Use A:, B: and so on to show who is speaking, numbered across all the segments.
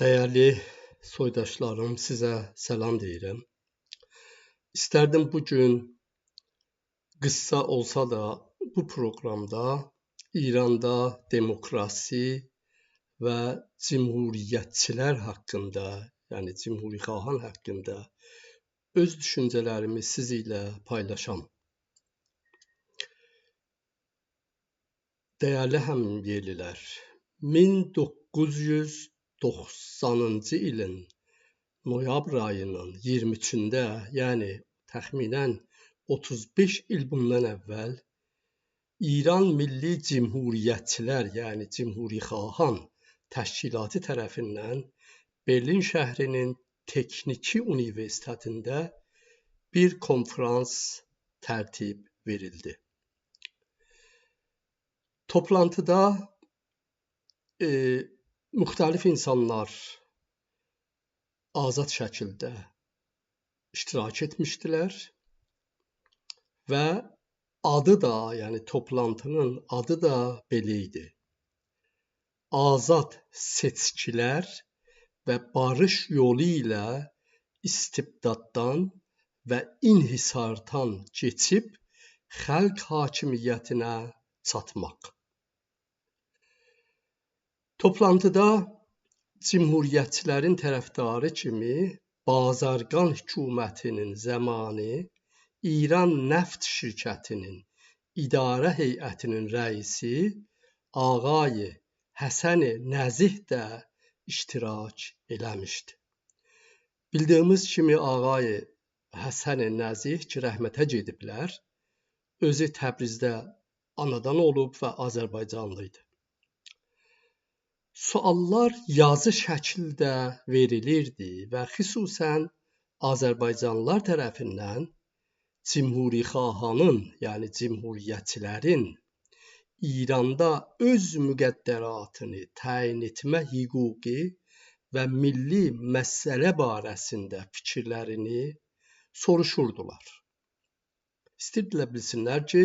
A: Dəyərli soydaşlarım, sizə salam deyirəm. İstərdim bugün qısa olsa da bu proqramda İranda demokrasi və cümhuriyyətçilər haqqında, yəni cümhurixahan haqqında öz düşüncələrimi sizinlə paylaşam. Dəyərli həmyerlilər, 1990-cı ilin noyabr ayının 23-də, yəni təxminən 35 il bundan əvvəl İran Milli Cümhuriyyətçilər, yəni Cümhurixahan təşkilatı tərəfindən Berlin şəhrinin Texniki Universitetində bir konfrans tərtib verildi. Toplantıda müxtəlif insanlar azad şəkildə iştirak etmişdilər və adı da, yəni toplantının adı da belə idi. Azad seçkilər və barış yolu ilə istibdaddan və inhisardan keçib xalq hakimiyyətinə çatmaq. Toplantıda cümhuriyyətçilərin tərəfdarı kimi Bazarqan hökumətinin zamanı İran Neft şirkətinin idarə heyətinin rəisi Ağay Həsən Nəzih də iştirak eləmişdi. Bildiyimiz kimi Ağay Həsən Nəzih ki, rəhmətə gediblər, özü Təbrizdə anadan olub və Azərbaycanlı idi. Suallar yazı şəkildə verilirdi və xüsusən Azərbaycanlılar tərəfindən Cümhurixahanın, yəni cümhuriyyətçilərin İranda öz müqəddəratını təyin etmə hüququ və milli məsələ barəsində fikirlərini soruşurdular. İstəyirdilər bilsinlər ki,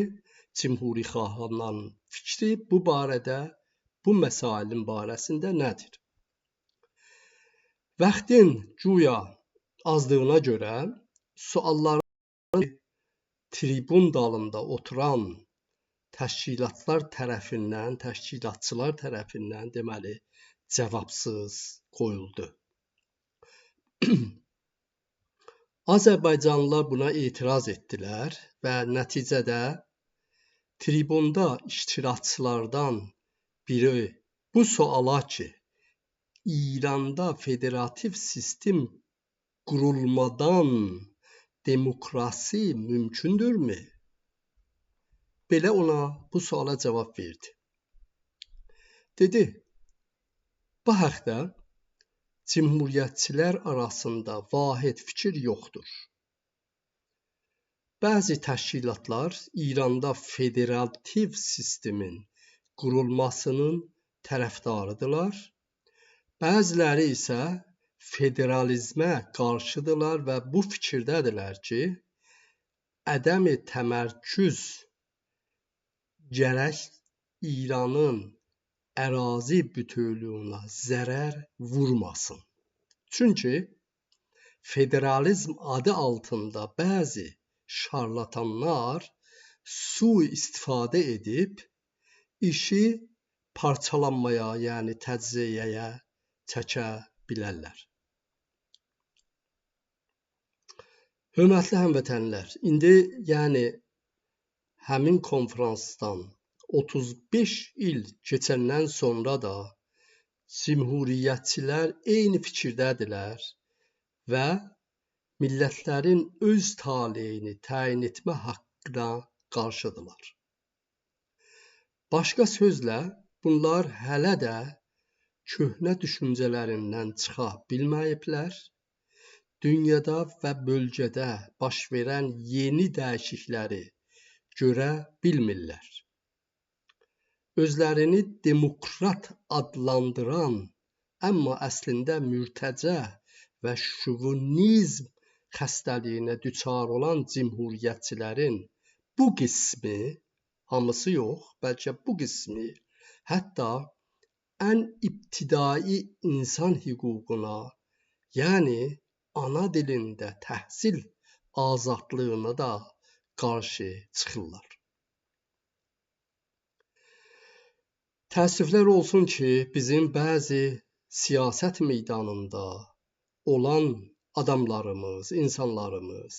A: Cümhurixahanların fikri bu barədə, bu məsailin barəsində nədir? Vaxtın güya azdığına görə sualların tribun dalında oturan təşkilatçılar tərəfindən deməli cavabsız qoyuldu. Azərbaycanlılar buna etiraz etdilər və nəticədə tribunda iştirakçılardan biri bu suala ki, İranda federativ sistem qurulmadan demokrasi mümkündürmü? Belə ona bu suala cavab verdi. Dedi, bu haqda cümhuriyyətçilər arasında vahid fikir yoxdur. Bəzi təşkilatlar İranda federativ sistemin qurulmasının tərəfdarıdırlar, bəziləri isə federalizmə qarşıdırlar və bu fikirdədirlər ki, ədəm-i təmərküz gərək İranın ərazi bütövlüyünə zərər vurmasın. Çünki federalizm adı altında bəzi şarlatanlar sui-istifadə edib işi parçalanmaya, yəni təcziyəyə çəkə bilərlər. Hörmətli həmvətənlər, indi yəni həmin konfransdan 35 il keçəndən sonra da cümhuriyyətçilər eyni fikirdədirlər və millətlərin öz taleyini təyin etmə haqqına qarşıdırlar. Başqa sözlə, bunlar hələ də köhnə düşüncələrindən çıxa bilməyiblər, dünyada və bölgədə baş verən yeni dəyişiklikləri görə bilmirlər. Özlərini demokrat adlandıran, amma əslində mürtəcə və şovinizm xəstəliyinə düçar olan cümhuriyyətçilərin bu qismi, hamısı yox, bəlkə bu qismi hətta ən ibtidai insan hüququna, yəni ana dilində təhsil azadlığına da qarşı çıxırlar. Təəssüflər olsun ki, bizim bəzi siyasət meydanında olan adamlarımız, insanlarımız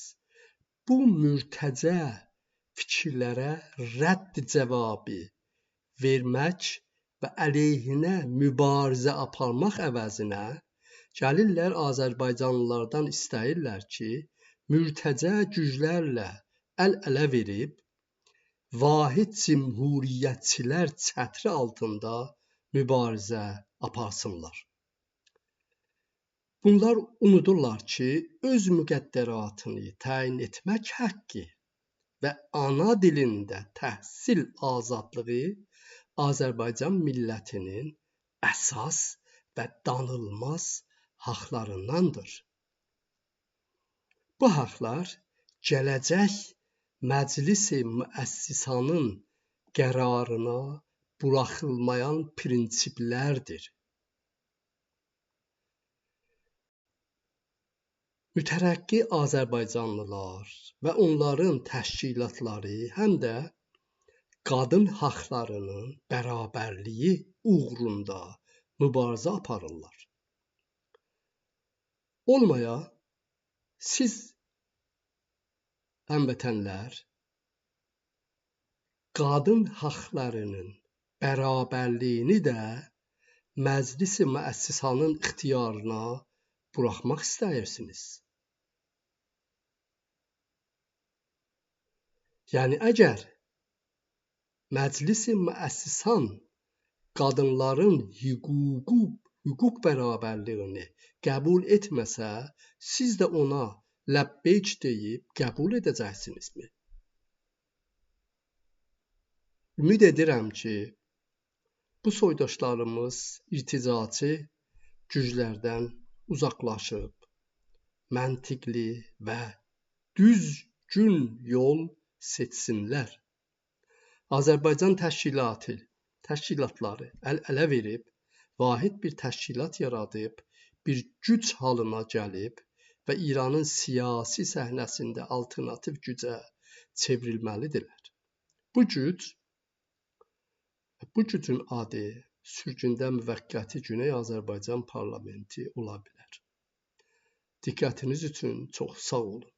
A: bu mürtəcə fikirlərə rədd cavabı vermək və əleyhinə mübarizə aparmaq əvəzinə gəlirlər Azərbaycanlılardan istəyirlər ki, mürtəcə güclərlə əl-ələ verib vahid cümhuriyyətçilər çətri altında mübarizə aparsınlar. Bunlar unudurlar ki, öz müqəddəratını təyin etmək haqqı və ana dilində təhsil azadlığı Azərbaycan millətinin əsas və danılmaz haqlarındandır. Bu haqlar gələcək Məclis-i Müəssisanın qərarına buraxılmayan prinsiplərdir. Mütərəqqi Azərbaycanlılar və onların təşkilatları həm də qadın haqlarının bərabərliyi uğrunda mübarizə aparırlar. Olmaya siz həmvətənlər qadın haqlarının bərabərliyini də Məclis-i Müəssisanın ixtiyarına buraxmaq istəyirsiniz. Yəni əgər Məclis-i Müəssisan qadınların hüquq bərabərliyini qəbul etməsə, siz də ona ləbbeyk deyib qəbul edəcəksinizmi? Ümid edirəm ki, bu soydaşlarımız irticaçı güclərdən uzaqlaşıb, məntiqli və düzgün yol seçsinlər. Azərbaycan təşkilatları əl-ələ verib, vahid bir təşkilat yaradıb, bir güc halına gəlib və İranın siyasi səhnəsində alternativ gücə çevrilməlidirlər. Bu gücün adı sürgündə müvəqqəti Güney Azərbaycan parlamenti ola bilər. Diqqətiniz üçün çox sağ olun.